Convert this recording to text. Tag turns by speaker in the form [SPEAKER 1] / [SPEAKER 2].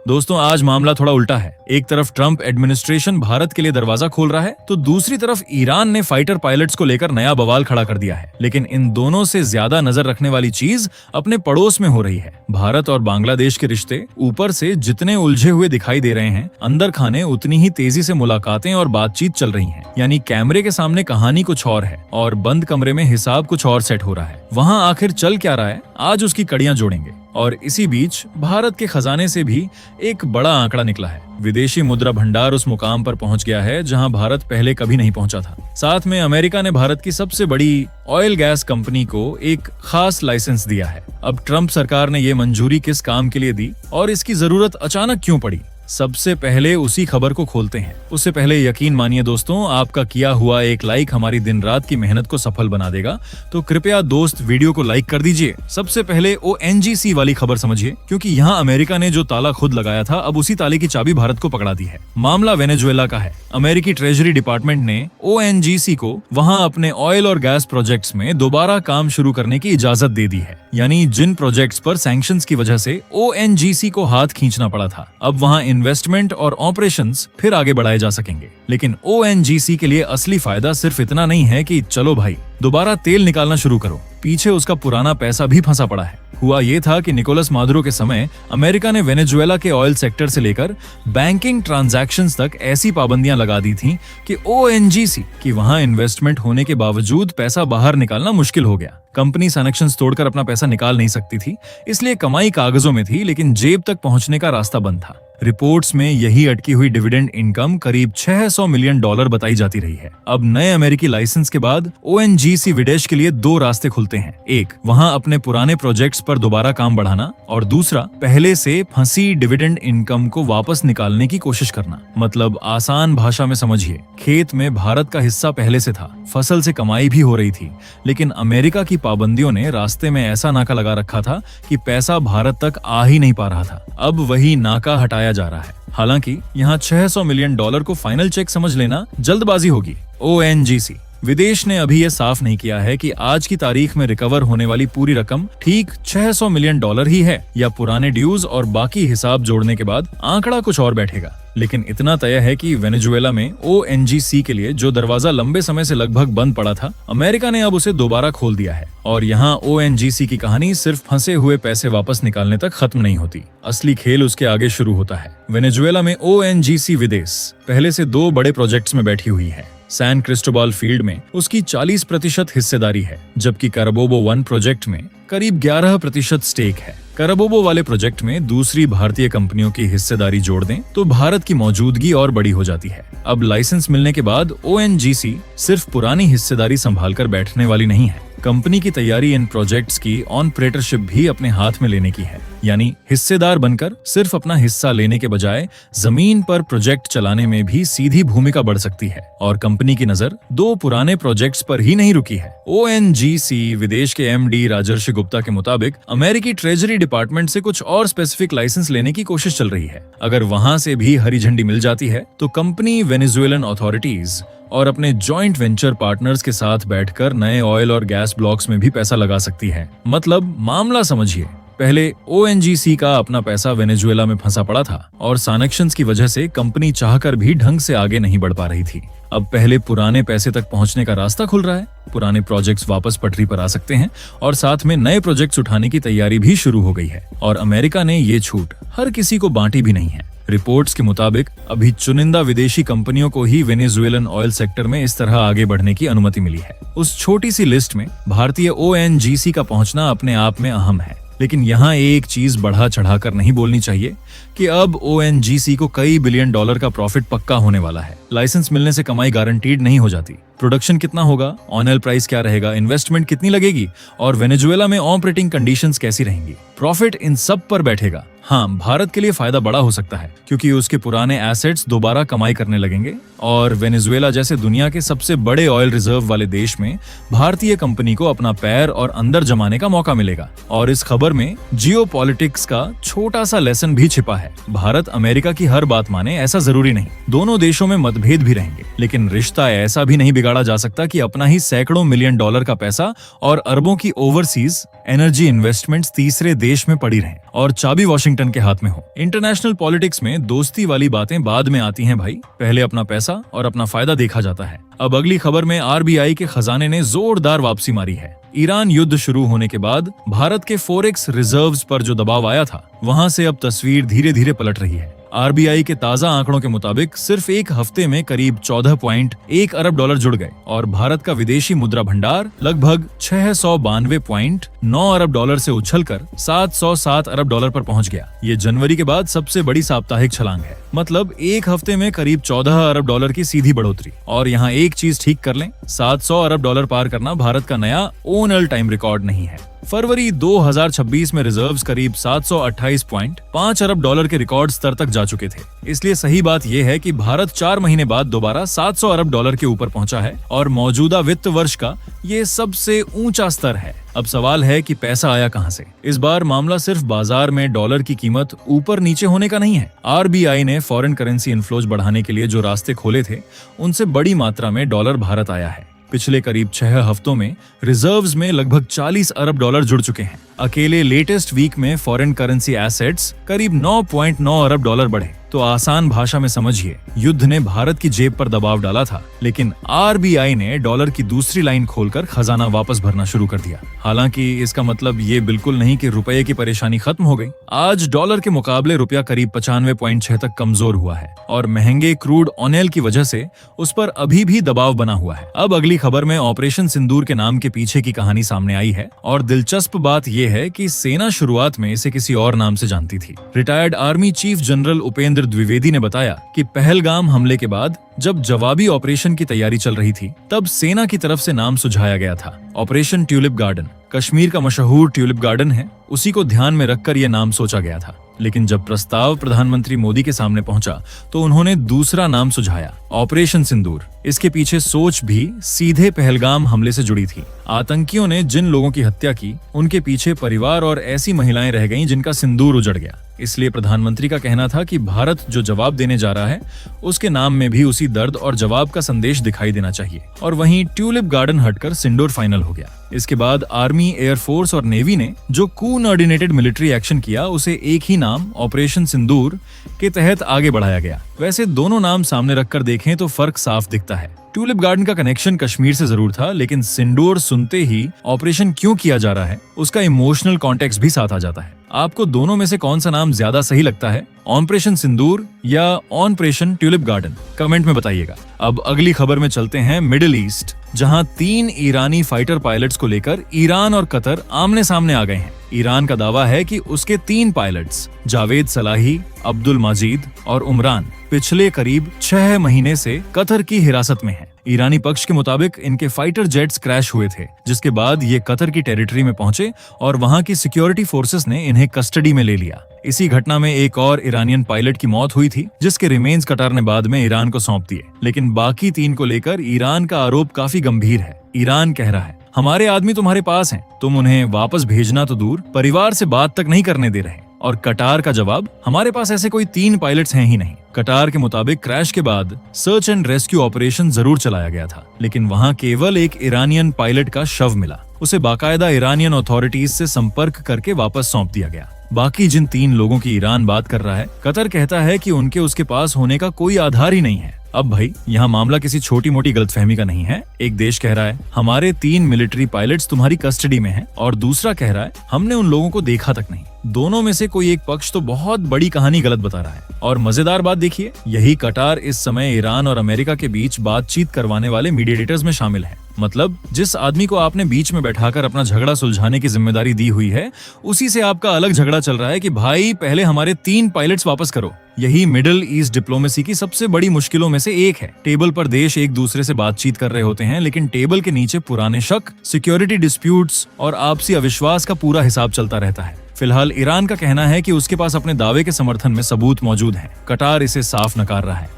[SPEAKER 1] दोस्तों आज मामला थोड़ा उल्टा है। एक तरफ ट्रंप एडमिनिस्ट्रेशन भारत के लिए दरवाजा खोल रहा है, तो दूसरी तरफ ईरान ने फाइटर पायलट्स को लेकर नया बवाल खड़ा कर दिया है। लेकिन इन दोनों से ज्यादा नजर रखने वाली चीज अपने पड़ोस में हो रही है। भारत और बांग्लादेश के रिश्ते ऊपर से जितने उलझे हुए दिखाई दे रहे हैं, अंदर खाने उतनी ही तेजी से मुलाकातें और बातचीत चल रही है। यानी कैमरे के सामने कहानी कुछ और है और बंद कमरे में हिसाब कुछ और सेट हो रहा है। वहाँ आखिर चल क्या रहा है, आज उसकी कड़ियां जोड़ेंगे। और इसी बीच भारत के खजाने से भी एक बड़ा आंकड़ा निकला है। विदेशी मुद्रा भंडार उस मुकाम पर पहुंच गया है जहां भारत पहले कभी नहीं पहुंचा था। साथ में अमेरिका ने भारत की सबसे बड़ी ऑयल गैस कंपनी को एक खास लाइसेंस दिया है। अब ट्रंप सरकार ने ये मंजूरी किस काम के लिए दी और इसकी जरूरत अचानक क्यों पड़ी, सबसे पहले उसी खबर को खोलते हैं। उससे पहले यकीन मानिए दोस्तों, आपका किया हुआ एक लाइक हमारी दिन रात की मेहनत को सफल बना देगा, तो कृपया दोस्त वीडियो को लाइक कर दीजिए। सबसे पहले ONGC वाली खबर समझिए, क्योंकि यहाँ अमेरिका ने जो ताला खुद लगाया था, अब उसी ताले की चाबी भारत को पकड़ा दी है। मामला वेनेजुएला का है। अमेरिकी ट्रेजरी डिपार्टमेंट ने ONGC को वहाँ अपने ऑयल और गैस प्रोजेक्ट्स में दोबारा काम शुरू करने की इजाजत दे दी है। यानी जिन प्रोजेक्ट्स पर सैंक्शंस की वजह से ONGC को हाथ खींचना पड़ा था, अब वहाँ इन्वेस्टमेंट और ऑपरेशंस फिर आगे बढ़ाए जा सकेंगे। लेकिन ONGC के लिए असली फायदा सिर्फ इतना नहीं है कि चलो भाई दोबारा तेल निकालना शुरू करो, पीछे उसका पुराना पैसा भी फंसा पड़ा है। हुआ ये था कि निकोलस मादुरो के समय अमेरिका ने वेनेजुएला के ऑयल सेक्टर से लेकर बैंकिंग ट्रांजैक्शंस तक ऐसी पाबंदियां लगा दी थी कि ONGC की वहां इन्वेस्टमेंट होने के बावजूद पैसा बाहर निकालना मुश्किल हो गया। कंपनी सैंक्शंस तोड़कर अपना पैसा निकाल नहीं सकती थी, इसलिए कमाई कागजों में थी लेकिन जेब तक पहुंचने का रास्ता बंद था। रिपोर्ट्स में यही अटकी हुई डिविडेंड इनकम करीब $600 मिलियन बताई जाती रही है। अब नए अमेरिकी लाइसेंस के बाद ONGC विदेश के लिए दो रास्ते खुलते हैं। एक, वहां अपने पुराने प्रोजेक्ट्स पर दोबारा काम बढ़ाना, और दूसरा, पहले से फंसी डिविडेंड इनकम को वापस निकालने की कोशिश करना। मतलब आसान भाषा में समझिए, खेत में भारत का हिस्सा पहले से था, फसल से कमाई भी हो रही थी, लेकिन अमेरिका की पाबंदियों ने रास्ते में ऐसा नाका लगा रखा था कि पैसा भारत तक आ ही नहीं पा रहा था। अब वही नाका हटाया जा रहा है। हालांकि यहाँ $600 मिलियन को फाइनल चेक समझ लेना जल्दबाजी होगी। ONGC विदेश ने अभी ये साफ नहीं किया है कि आज की तारीख में रिकवर होने वाली पूरी रकम ठीक $600 मिलियन ही है, या पुराने ड्यूज और बाकी हिसाब जोड़ने के बाद आंकड़ा कुछ और बैठेगा। लेकिन इतना तय है कि वेनेजुएला में ONGC के लिए जो दरवाजा लंबे समय से लगभग बंद पड़ा था, अमेरिका ने अब उसे दोबारा खोल दिया है। और यहाँ ONGC की कहानी सिर्फ फंसे हुए पैसे वापस निकालने तक खत्म नहीं होती। असली खेल उसके आगे शुरू होता है। वेनेजुएला में ONGC विदेश पहले से दो बड़े प्रोजेक्ट्स में बैठी हुई है। सैन क्रिस्टोबाल फील्ड में उसकी 40% हिस्सेदारी है, जबकि कराबोबो 1 प्रोजेक्ट में करीब 11% स्टेक है। कराबोबो वाले प्रोजेक्ट में दूसरी भारतीय कंपनियों की हिस्सेदारी जोड़ दें तो भारत की मौजूदगी और बड़ी हो जाती है। अब लाइसेंस मिलने के बाद ONGC सिर्फ पुरानी हिस्सेदारी संभालकर बैठने वाली नहीं है। कंपनी की तैयारी इन प्रोजेक्ट्स की ऑनप्रेटरशिप भी अपने हाथ में लेने की है। यानी हिस्सेदार बनकर सिर्फ अपना हिस्सा लेने के बजाय जमीन पर प्रोजेक्ट चलाने में भी सीधी भूमिका बढ़ सकती है। और कंपनी की नजर दो पुराने प्रोजेक्ट्स पर ही नहीं रुकी है। ONGC विदेश के MD राजर्षि गुप्ता के मुताबिक अमेरिकी ट्रेजरी डिपार्टमेंट से कुछ और स्पेसिफिक लाइसेंस लेने की कोशिश चल रही है। अगर वहां से भी हरी झंडी मिल जाती है तो कंपनी वेनेजुएलन अथॉरिटीज और अपने जॉइंट वेंचर पार्टनर्स के साथ बैठकर नए ऑयल और गैस ब्लॉक्स में भी पैसा लगा सकती है। मतलब मामला समझिए, पहले ONGC का अपना पैसा वेनेजुएला में फंसा पड़ा था और सैंक्शंस की वजह से कंपनी चाहकर भी ढंग से आगे नहीं बढ़ पा रही थी। अब पहले पुराने पैसे तक पहुंचने का रास्ता खुल रहा है, पुराने प्रोजेक्ट्स वापस पटरी पर आ सकते हैं और साथ में नए प्रोजेक्ट्स उठाने की तैयारी भी शुरू हो गई है। और अमेरिका ने ये छूट हर किसी को बांटी भी नहीं है। रिपोर्ट्स के मुताबिक अभी चुनिंदा विदेशी कंपनियों को ही वेनेजुएलन ऑयल सेक्टर में इस तरह आगे बढ़ने की अनुमति मिली है। उस छोटी सी लिस्ट में भारतीय ONGC का पहुंचना अपने आप में अहम है। लेकिन यहाँ एक चीज बढ़ा चढ़ाकर नहीं बोलनी चाहिए कि अब ONGC को कई $बिलियन का प्रॉफिट पक्का होने वाला है। लाइसेंस मिलने से कमाई गारंटीड नहीं हो जाती। प्रोडक्शन कितना होगा, ऑयल प्राइस क्या रहेगा, इन्वेस्टमेंट कितनी लगेगी और वेनेजुएला में ऑपरेटिंग कंडीशंस कैसी रहेंगी, प्रॉफिट इन सब पर बैठेगा। हाँ, भारत के लिए फायदा बड़ा हो सकता है क्योंकि उसके पुराने एसेट्स दोबारा कमाई करने लगेंगे और वेनेजुएला जैसे दुनिया के सबसे बड़े ऑयल रिजर्व वाले देश में भारतीय कंपनी को अपना पैर और अंदर जमाने का मौका मिलेगा। और इस खबर में जियोपॉलिटिक्स का छोटा सा लेसन भी छिपा है। भारत अमेरिका की हर बात माने ऐसा जरूरी नहीं, दोनों देशों में मतभेद भी रहेंगे, लेकिन रिश्ता ऐसा भी नहीं बिगाड़ा जा सकता कि अपना ही सैकड़ों मिलियन डॉलर का पैसा और अरबों की ओवरसीज एनर्जी इन्वेस्टमेंट्स तीसरे देश में पड़ी रहें और चाबी वॉशिंगटन के हाथ में हो। इंटरनेशनल पॉलिटिक्स में दोस्ती वाली बातें बाद में आती हैं भाई, पहले अपना पैसा और अपना फायदा देखा जाता है। अब अगली खबर में आरबीआई के खजाने ने जोरदार वापसी मारी है। ईरान युद्ध शुरू होने के बाद भारत के फॉरेक्स रिजर्व्स पर जो दबाव आया था, वहां से अब तस्वीर धीरे धीरे पलट रही है। आरबीआई के ताजा आंकड़ों के मुताबिक सिर्फ एक हफ्ते में करीब 14.1 अरब डॉलर जुड़ गए और भारत का विदेशी मुद्रा भंडार लगभग 692.9 अरब डॉलर से उछलकर 707 अरब डॉलर पर पहुंच गया। ये जनवरी के बाद सबसे बड़ी साप्ताहिक छलांग है। मतलब एक हफ्ते में करीब 14 अरब डॉलर की सीधी बढ़ोतरी। और यहाँ एक चीज ठीक कर लें, 700 अरब डॉलर पार करना भारत का नया ऑल टाइम रिकॉर्ड नहीं है। फरवरी 2026 में रिजर्व्स करीब 728.5 अरब डॉलर के रिकॉर्ड स्तर तक जा चुके थे। इसलिए सही बात यह है कि भारत 4 महीने बाद दोबारा 700 अरब डॉलर के ऊपर पहुंचा है और मौजूदा वित्त वर्ष का ये सबसे ऊंचा स्तर है। अब सवाल है कि पैसा आया कहां से। इस बार मामला सिर्फ बाजार में डॉलर की कीमत ऊपर नीचे होने का नहीं है। आरबीआई ने फॉरेन करेंसी इनफ्लोज बढ़ाने के लिए जो रास्ते खोले थे, उनसे बड़ी मात्रा में डॉलर भारत आया है। पिछले करीब 6 हफ्तों में रिजर्व्स में लगभग 40 अरब डॉलर जुड़ चुके हैं। अकेले लेटेस्ट वीक में फॉरेन करेंसी एसेट्स करीब 9.9 अरब डॉलर बढ़े। तो आसान भाषा में समझिए, युद्ध ने भारत की जेब पर दबाव डाला था, लेकिन आरबीआई ने डॉलर की दूसरी लाइन खोलकर खजाना वापस भरना शुरू कर दिया। हालांकि इसका मतलब ये बिल्कुल नहीं कि रुपए की परेशानी खत्म हो गई। आज डॉलर के मुकाबले रुपया करीब 95.6 तक कमजोर हुआ है और महंगे क्रूड ऑयल की वजह से उस पर अभी भी दबाव बना हुआ है। अब अगली खबर में ऑपरेशन सिंदूर के नाम के पीछे की कहानी सामने आई है और दिलचस्प बात यह है कि सेना शुरुआत में इसे किसी और नाम से जानती थी। Retired army chief general Upendra Dwivedi ने बताया कि पहलगाम हमले के बाद जब जवाबी ऑपरेशन की तैयारी चल रही थी, तब सेना की तरफ से नाम सुझाया गया था ऑपरेशन ट्यूलिप गार्डन। कश्मीर का मशहूर ट्यूलिप गार्डन है, उसी को ध्यान में रखकर यह नाम सोचा गया था। लेकिन जब प्रस्ताव प्रधानमंत्री मोदी के सामने पहुंचा तो उन्होंने दूसरा नाम सुझाया, ऑपरेशन सिंदूर। इसके पीछे सोच भी सीधे पहलगाम हमले से जुड़ी थी। आतंकियों ने जिन लोगों की हत्या की, उनके पीछे परिवार और ऐसी महिलाएं रह गईं जिनका सिंदूर उजड़ गया। इसलिए प्रधानमंत्री का कहना था कि भारत जो जवाब देने जा रहा है, उसके नाम में भी उसी दर्द और जवाब का संदेश दिखाई देना चाहिए। और वहीं ट्यूलिप गार्डन हटकर सिंदूर फाइनल हो गया। इसके बाद आर्मी, एयरफोर्स और नेवी ने जो कोऑर्डिनेटेड मिलिट्री एक्शन किया, उसे एक ही नाम ऑपरेशन सिंदूर के तहत आगे बढ़ाया गया। वैसे दोनों नाम सामने रखकर देखें तो फर्क साफ दिखता है। ट्यूलिप गार्डन का कनेक्शन कश्मीर से जरूर था, लेकिन सिंदूर सुनते ही ऑपरेशन क्यों किया जा रहा है, उसका इमोशनल कॉन्टेक्स्ट भी साथ आ जाता है। आपको दोनों में से कौन सा नाम ज्यादा सही लगता है, ऑपरेशन सिंदूर या ऑपरेशन ट्यूलिप गार्डन? कमेंट में बताइएगा। अब अगली खबर में चलते हैं मिडिल ईस्ट, जहां 3 ईरानी फाइटर पायलट्स को लेकर ईरान और कतर आमने सामने आ गए हैं। ईरान का दावा है कि उसके 3 पायलट्स जावेद सलाही, अब्दुल माजिद और उमरान पिछले करीब 6 महीने से कतर की हिरासत में हैं। ईरानी पक्ष के मुताबिक इनके फाइटर जेट्स क्रैश हुए थे, जिसके बाद ये कतर की टेरिटरी में पहुंचे और वहां की सिक्योरिटी फोर्सेस ने इन्हें कस्टडी में ले लिया। इसी घटना में एक और ईरानियन पायलट की मौत हुई थी, जिसके रिमेन्स कतर ने बाद में ईरान को सौंप दिए। लेकिन बाकी 3 को लेकर ईरान का आरोप काफी गंभीर है। ईरान कह रहा है, हमारे आदमी तुम्हारे पास हैं, तुम उन्हें वापस भेजना तो दूर, परिवार से बात तक नहीं करने दे रहे। और कटार का जवाब, हमारे पास ऐसे कोई 3 पायलट्स हैं ही नहीं। कटार के मुताबिक क्रैश के बाद सर्च एंड रेस्क्यू ऑपरेशन जरूर चलाया गया था, लेकिन वहां केवल एक ईरानियन पायलट का शव मिला। उसे बाकायदा ईरानियन अथॉरिटीज से संपर्क करके वापस सौंप दिया गया। बाकी जिन 3 लोगों की ईरान बात कर रहा है, कतर कहता है कि उनके उसके पास होने का कोई आधार ही नहीं है। अब भाई, यहाँ मामला किसी छोटी मोटी गलतफहमी का नहीं है। एक देश कह रहा है हमारे 3 मिलिट्री पायलट्स तुम्हारी कस्टडी में हैं, और दूसरा कह रहा है हमने उन लोगों को देखा तक नहीं। दोनों में से कोई एक पक्ष तो बहुत बड़ी कहानी गलत बता रहा है। और मजेदार बात देखिए, यही कटार इस समय ईरान और अमेरिका के बीच बातचीत करवाने वाले मीडिएटर्स में शामिल है। मतलब जिस आदमी को आपने बीच में बैठाकर अपना झगड़ा सुलझाने की जिम्मेदारी दी हुई है, उसी से आपका अलग झगड़ा चल रहा है कि भाई पहले हमारे 3 पायलट्स वापस करो। यही मिडिल ईस्ट डिप्लोमेसी की सबसे बड़ी मुश्किलों में से एक है। टेबल पर देश एक दूसरे से बातचीत कर रहे होते हैं, लेकिन टेबल के नीचे पुराने शक, सिक्योरिटी डिस्प्यूट्स और आपसी अविश्वास का पूरा हिसाब चलता रहता है। फिलहाल ईरान का कहना है कि उसके पास अपने दावे के समर्थन में सबूत मौजूद हैं। कटार इसे साफ नकार रहा है।